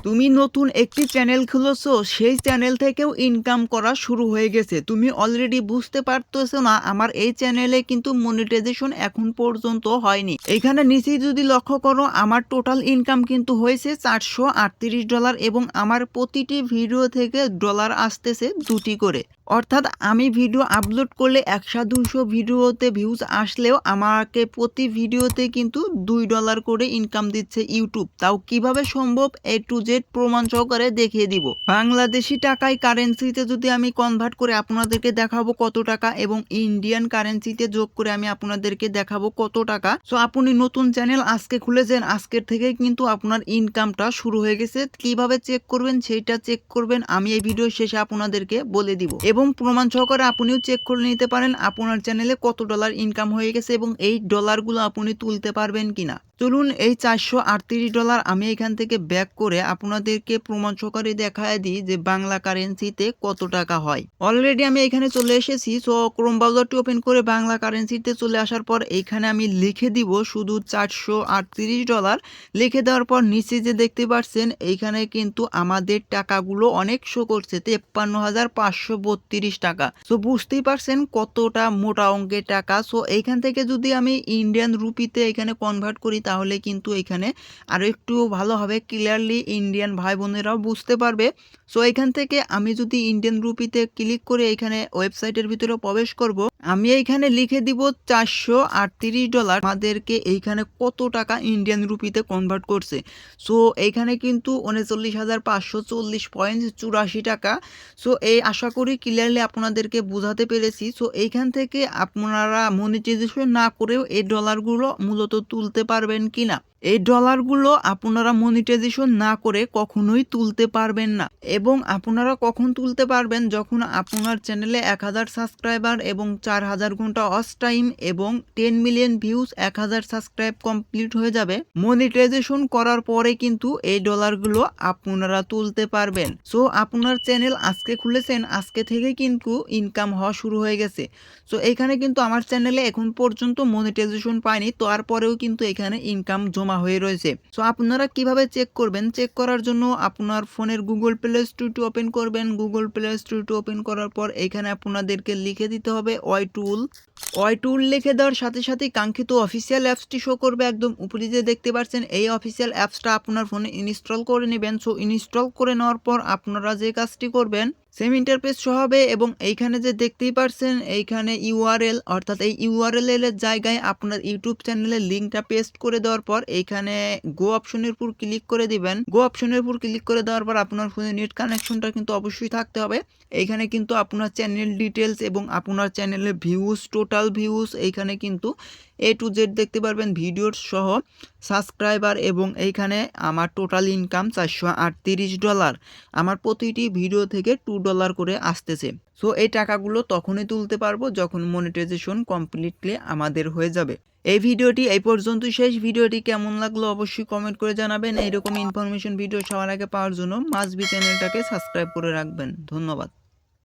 তুমি নতুন একটি চ্যানেল খুলেছো, সেই চ্যানেল থেকেও ইনকাম করা শুরু হয়ে গেছে। তুমি অলরেডি বুঝতে পারতেছো না, আমার এই চ্যানেলে কিন্তু মনিটাইজেশন এখন পর্যন্ত হয়নি। এখানে নিচেই যদি লক্ষ্য করো, আমার টোটাল ইনকাম কিন্তু হয়েছে $438 এবং আমার প্রতিটি ভিডিও থেকে ডলার আসতেছে 2টি করে। অর্থাৎ আমি ভিডিও আপলোড করলে 100-200 ভিডিওতে ভিউজ আসলেও আমাকে প্রতি ভিডিওতে কিন্তু $2 করে ইনকাম দিচ্ছে ইউটিউব। তাও কিভাবে সম্ভব A to Z প্রমাণ সহকারে দেখিয়ে দিব। বাংলাদেশি টাকায় কারেন্সিতে যদি আমি কনভার্ট করে আপনাদেরকে দেখাবো কত টাকা, এবং ইন্ডিয়ান কারেন্সিতে যোগ করে আমি আপনাদেরকে দেখাবো কত টাকা। সো আপনি নতুন চ্যানেল আজকে খুলেছেন, আজকের থেকে কিন্তু আপনার ইনকামটা শুরু হয়ে গেছে। কিভাবে চেক করবেন সেইটা চেক করবেন আমি এই ভিডিও শেষে আপনাদেরকে বলে দিব, এবং প্রমাণ সহকারে আপনিও চেক করে নিতে পারেন আপনার চ্যানেলে কত ডলার ইনকাম হয়ে গেছে এবং এই ডলারগুলো আপনি তুলতে পারবেন কিনা। চলুন এই $438 আমি এখান থেকে ব্যাক করে আপনাদেরকে প্রমাণ সহকারে দেখায় দিই যে বাংলা কারেন্সিতে কত টাকা হয়। অলরেডি আমি এখানে চলে এসেছি। সো ক্রোম ব্রাউজারটি ওপেন করে বাংলা কারেন্সিতে চলে আসার পর এইখানে আমি লিখে দিব শুধু $438। লিখে দেওয়ার পর নিচে যে দেখতে পাচ্ছেন এইখানে কিন্তু আমাদের টাকাগুলো অনেক শো করছে, 53,532 টাকা। সো বুঝতেই পারছেন কতটা মোটা অঙ্কের টাকা। সো এইখান থেকে যদি আমি ইন্ডিয়ান রুপিতে এখানে কনভার্ট করি তাহলে কিন্তু এখানে আরও একটু ভালোভাবে ক্লিয়ারলি ইন্ডিয়ান ভাই বোনেরাও বুঝতে পারবে। সো এখান থেকে আমি যদি ইন্ডিয়ান রুপিতে ক্লিক করে এখানে ওয়েবসাইটের ভিতরে প্রবেশ করব, আমি এইখানে লিখে দিব $438 আমাদেরকে এইখানে কত টাকা ইন্ডিয়ান রুপিতে কনভার্ট করছে। সো এইখানে কিন্তু 39,540.84 টাকা। সো এই আশা করি ক্লিয়ারলি আপনাদেরকে বোঝাতে পেরেছি। সো এইখান থেকে আপনারা মনিটাইজেশন না করেও এই ডলারগুলো মূলত তুলতে পারবেন কিনা। এই ডলারগুলো আপনারা মনিটাইজেশন না করে কখনোই তুলতে পারবেন না, এবং আপনারা কখন তুলতে পারবেন, যখন আপনার চ্যানেলে 1000 সাবস্ক্রাইবার এবং 4000 ঘন্টা ওয়াচ টাইম এবং 10 মিলিয়ন ভিউজ, 1000 সাবস্ক্রাইব কমপ্লিট হয়ে যাবে। মনিটাইজেশন করার পরে কিন্তু এই ডলারগুলো আপনারা তুলতে পারবেন। সো আপনার চ্যানেল আজকে খুলেছেন, আজকে থেকে কিন্তু ইনকাম হওয়া শুরু হয়ে গেছে। সো এখানে কিন্তু আমার চ্যানেলে এখন পর্যন্ত মনিটাইজেশন পায়নি, তারপরেও কিন্তু এখানে ইনকাম জমা হয়ে রয়েছে। সো আপনারা কিভাবে চেক করবেন, চেক করার জন্য আপনার ফোনের গুগল প্লে স্টোরটি ওপেন করবেন। গুগল প্লে স্টোরটি ওপেন করার পর এখানে আপনাদেরকে লিখে দিতে হবে ওয়াই টুল। লিখে দেওয়ার সাথে সাথেই কাঙ্ক্ষিত অফিসিয়াল অ্যাপসটি শো করবে। একদম উপরে যে দেখতে পাচ্ছেন এই অফিসিয়াল অ্যাপসটা আপনার ফোনে ইনস্টল করে নেবেন। সো ইনস্টল করে নেওয়ার পর আপনারা যে কাজটি করবেন, সেম ইন্টারফেস শো হবে, এবং এইখানে যে দেখতেই পাচ্ছেন এইখানে ইউআরএল, অর্থাৎ এই ইউআরএল এর জায়গায় আপনার ইউটিউব চ্যানেলের লিঙ্কটা পেস্ট করে দেওয়ার পর এইখানে গো অপশনের উপর ক্লিক করে দিবেন। গো অপশনের উপর ক্লিক করে দেওয়ার পর আপনার ফোনে নেট কানেকশনটা কিন্তু অবশ্যই থাকতে হবে। এইখানে কিন্তু আপনার চ্যানেল ডিটেলস এবং আপনার চ্যানেলের ভিউজ, টোটাল ভিউজ এইখানে কিন্তু A to Z দেখতে পারবেন, ভিডিওর সহ সাবস্ক্রাইবার, এবং এইখানে আমার টোটাল ইনকাম $438। আমার প্রতিটি ভিডিও থেকে $2 করে আসতেছে। সো এই টাকাগুলো তখনই তুলতে পারবো যখন মনিটাইজেশন কমপ্লিটলি আমাদের হয়ে যাবে। এই ভিডিওটি এই পর্যন্তই শেষ। ভিডিওটি কেমন লাগলো অবশ্যই কমেন্ট করে জানাবেন। এইরকম ইনফরমেশন ভিডিও সবার আগে পাওয়ার জন্য মাস্ট বি চ্যানেলটাকে সাবস্ক্রাইব করে রাখবেন। ধন্যবাদ।